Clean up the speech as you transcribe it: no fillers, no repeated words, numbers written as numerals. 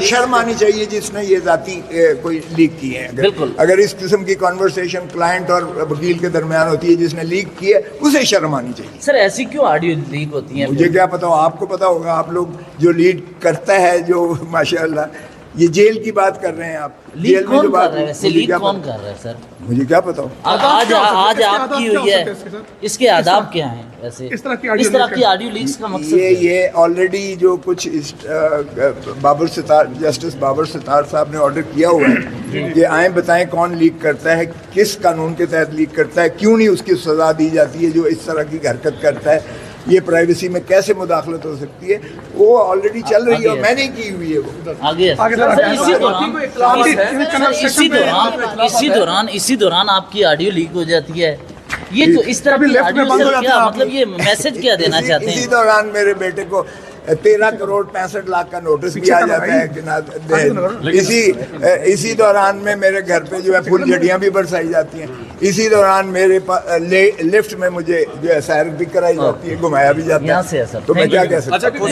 शर्म आनी चाहिए जिसने ये जाती कोई लीक की है। बिल्कुल। अगर इस किस्म की कॉन्वर्सेशन क्लाइंट और वकील के दरमियान होती है जिसने लीक की है उसे शर्म आनी चाहिए। सर ऐसी क्यों ऑडियो लीक होती है? मुझे क्या पता हो, आपको पता होगा। आप लोग जो लीड करता है जो माशाल्लाह, ये जेल की बात कर रहे हैं आप। लीक जेल में कौन जो कर बात रहा है वैसे? लीक कौन कर रहा है सर? मुझे क्या पता हो। आज आपकी हुई है, इसके आदाब क्या हैं वैसे? इस तरह की ऑडियो लीक्स का मकसद ये ऑलरेडी जो कुछ जस्टिस बाबर सितार साहब ने ऑर्डर किया हुआ है कि आए बताएं कौन लीक करता है, किस कानून के तहत लीक करता है, क्यों नहीं उसकी सजा दी जाती है जो इस तरह की हरकत करता है, ये प्राइवेसी में कैसे मुदाखलत हो सकती है, वो ऑलरेडी चल रही है और मैंने की हुई है वो आगे। इसी दौरान आपकी ऑडियो लीक हो जाती है। ये तो इस तरह की ऑडियो से क्या मतलब, ये मैसेज क्या देना चाहते हैं? इसी दौरान मेरे बेटे को 13 करोड़ 65 लाख का नोटिस भी आ जाता है कि इसी दौरान में मेरे घर पे जो है फुलझड़ियाँ भी बरसाई जाती हैं। इसी दौरान मेरे लिफ्ट में मुझे जो है सैर भी कराई जाती है, घुमाया भी जाता है। तो मैं क्या कह सकता हूँ।